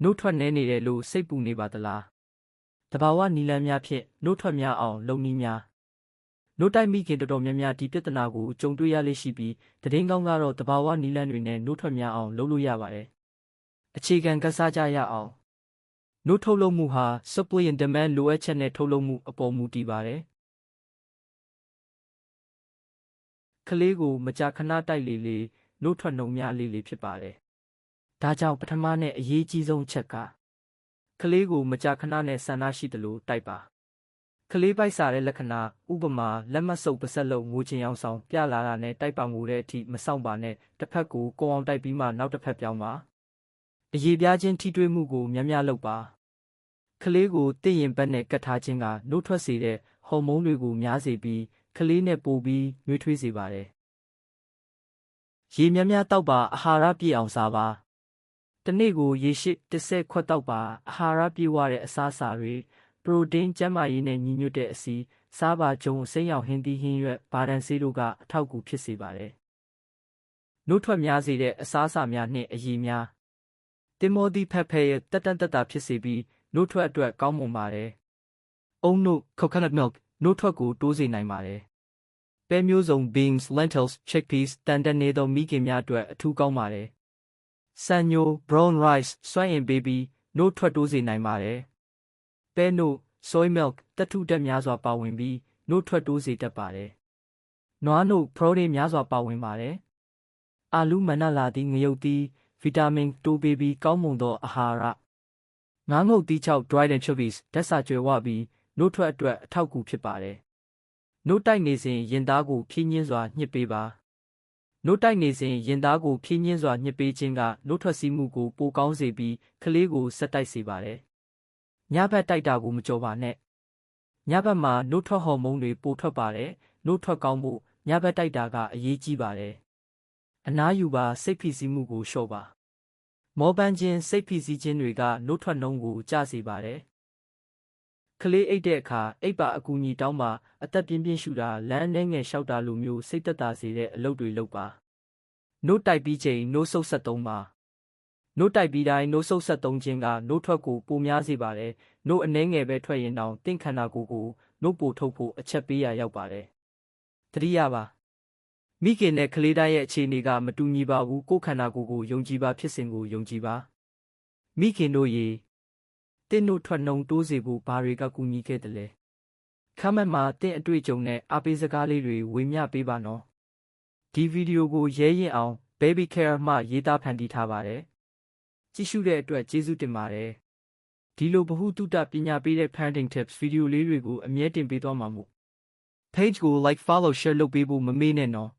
နှုတ်ထွက်နေနေတယ်လို့စိတ်ပူနေပါသလားတဘာဝနီလန်းများဖြင့်နှုတ်ထွက်များအောင်လုပ်နည်းများနှုတ်တိုက်မိခင်တော်တော်များများဒီပြဿနာကိုကြုံတွေ့ရလေရှိပြီးသတင်းကောင်းကတော့တဘာဝနီလန်းတွေနဲ့နှုတ်ထွက်များအောင်လုပ်လို့ရပါတယ်အခြေခံကစားကြရအောင်နှုတ်ထုတ်လုပ်မှုဟာ supply and demand လိုအပ်ချက်နဲ့ထုတ်လုပ်မှုအပေါ်မူတည်ပါတယ်ကလေးကိုမကြာခဏတိုက်လေလေနှုတ်ထွက်နှုံများလေလေဖြစ်ပါတယ်ဒါကြောင့်ပထမနဲ့အရေးကြီးဆုံးချက်ကကလေးကိုမကြာခဏနဲ့ဆန္ဒရှိသလိုတိုက်ပါကလေးပိုက်စားတဲ့လက္ခဏာဥပမာလက်မဆုပ်ပါဆက်လုံးငိုချင်အောင်ဆောင်ပြလာတာနဲ့တိုက်ပါငိုတဲ့အထိမဆောင်ပါနဲ့တစ်ဖက်ကိုကိုအောင်တိုက်ပြီးမှနောက်တစ်ဖက်ပြောင်းပါအရေးပြားခြင်းထိတွေ့မှုကိုများများလုပ်ပါကလေးကိုတင့်ရင်ဘက်နဲ့ကတ်ထားခြင်းကနှုတ်ထွက်စေတဲ့ဟော်မုန်းတွေကိုများစေပြီးကလေးနဲ့ပိုပြီးနှွေးထွေးစေပါတယ်ရေများများတောက်ပါအာဟာရပြည့်အောင်စားပါတနေ့ကိုရေရှိ30ခွက်တောက်ပါအာဟာရပြည့်ဝတဲ့အစားအစာတွေပရိုတင်းကျန်းမာရေးနဲ့ညီညွတ်တဲ့အစီစားပါကြုံစိမ်းရောင်ဟင်းသီးဟင်းရွက်ဗာဒန်ဆေးတို့ကအထောက်အကူဖြစ်စေပါတယ်နှုတ်ထွက်များစေတဲ့အစားအစာများနှင့်အရည်များတင်မောသီဖက်ဖဲရဲ့တက်တာဖြစ်စေပြီးနှုတ်ထွက်အတွက်ကောင်းမွန်ပါတယ်အုံနှုတ် coconut milk နှုတ်ထွက်ကိုတိုးစေနိုင်ပါတယ်ပဲမျိုးစုံ beans lentils chickpeas တန်တက်နေသောမိခင်များအတွက်အထူးကောင်းပါတယ်ဆန်ညို brown rice စွမ်းအင်ပေးပြီးနှုတ်ထွက်တိုးစေနိုင်ပါတယ်ပဲနို့ soy milk တက်ထုတက်များစွာပါဝင်ပြီးနှုတ်ထွက်တိုးစေတတ်ပါတယ်နွားနို့ protein များစွာပါဝင်ပါတယ်အာလူးမနလာသည့်ငရုတ်သီးဗီတာမင်တိုးပေးပြီးကောင်းမွန်သောအာဟာရငါးငုတ်သီးချောက် dried anchovies ဓာတ်စာကျွဲဝပြီးနှုတ်ထွက်အတွက်အထောက်အကူဖြစ်ပါတယ်နှုတ်တိုက်နေစဉ်ရင်သားကိုဖြည်းညှင်းစွာညှစ်ပေးပါနှုတ်တိုက်နေစဉ်ရင်သားကိုဖြည်းညှင်းစွာညှစ်ပေးခြင်းကနှုတ်ထွက်စီးမှုကိုပိုကောင်းစေပြီးကလေးကိုဆက်တိုက်စေပါတယ်ညဘက်တိုက်တာကိုမကြော်ပါနဲ့ညဘက်မှာနှုတ်ထွက်ဟော်မုန်းတွေပိုထွက်ပါတယ်နှုတ်ထွက်ကောင်းဖို့ညဘက်တိုက်တာကအရေးကြီးပါတယ်အနားယူပါစိတ်ဖိစီးမှုကိုလျှော့ပါမောပန်းခြင်းစိတ်ဖိစီးခြင်းတွေကနှုတ်ထွက်နှုံးကိုကျစေပါတယ်ကလေးအိတ်တဲ့အခါအိပ်ပါအကူအညီတောင်းပါအသက်ပြင်းပြင်းရှူတာလမ်းအနေငယ်လျှောက်တာလိုမျိုးစိတ်သက်သာစေတဲ့အလုပ်တွေလုပ်ပါနှုတ်တိုက်ပြီးချိန်နှုတ်ဆုပ်ဆက်သုံးပါနှုတ်တိုက်ပြီးတိုင်းနှုတ်ဆုပ်ဆက်သုံးခြင်းကနှုတ်ထွက်ကိုပိုများစေပါတယ်နှုတ်အနေငယ်ပဲထွက်ရင်တောင်တင့်ခန္ဓာကိုယ်ကိုနှုတ်ပိုထုတ်ဖို့အချက်ပေးရရောက်ပါတယ်တတိယပါမိခင်နဲ့ကလေးတိုင်းရဲ့အခြေအနေကမတူညီပါဘူးကိုယ်ခန္ဓာကိုယ်ကိုယုံကြည်ပါဖြစ်စဉ်ကိုယုံကြည်ပါမိခင်တို့ရေတင့်နှုတ်ထွက်နှုံတိုးစေဖို့ဘာတွေကကူညီခဲ့တယ်လဲခမက်မှာတင့်အတွေ့အကြုံနဲ့အားပေးစကားလေးတွေဝေမျှပေးပါနော်ဒီဗီဒီယိုကိုရဲရင်အောင် Baby Care မှရေးသားဖန်တီးထားပါတယ်ကြည့်ရှုတဲ့အတွက်ကျေးဇူးတင်ပါတယ်ဒီလိုဗဟုသုတပညာပေးတဲ့ Parenting Tips ဗီဒီယိုလေးတွေကိုအမြဲတင်ပေးသွားမှာမို့ Page ကို Like Follow Share လုပ်ပေးဖို့မမေ့နဲ့နော်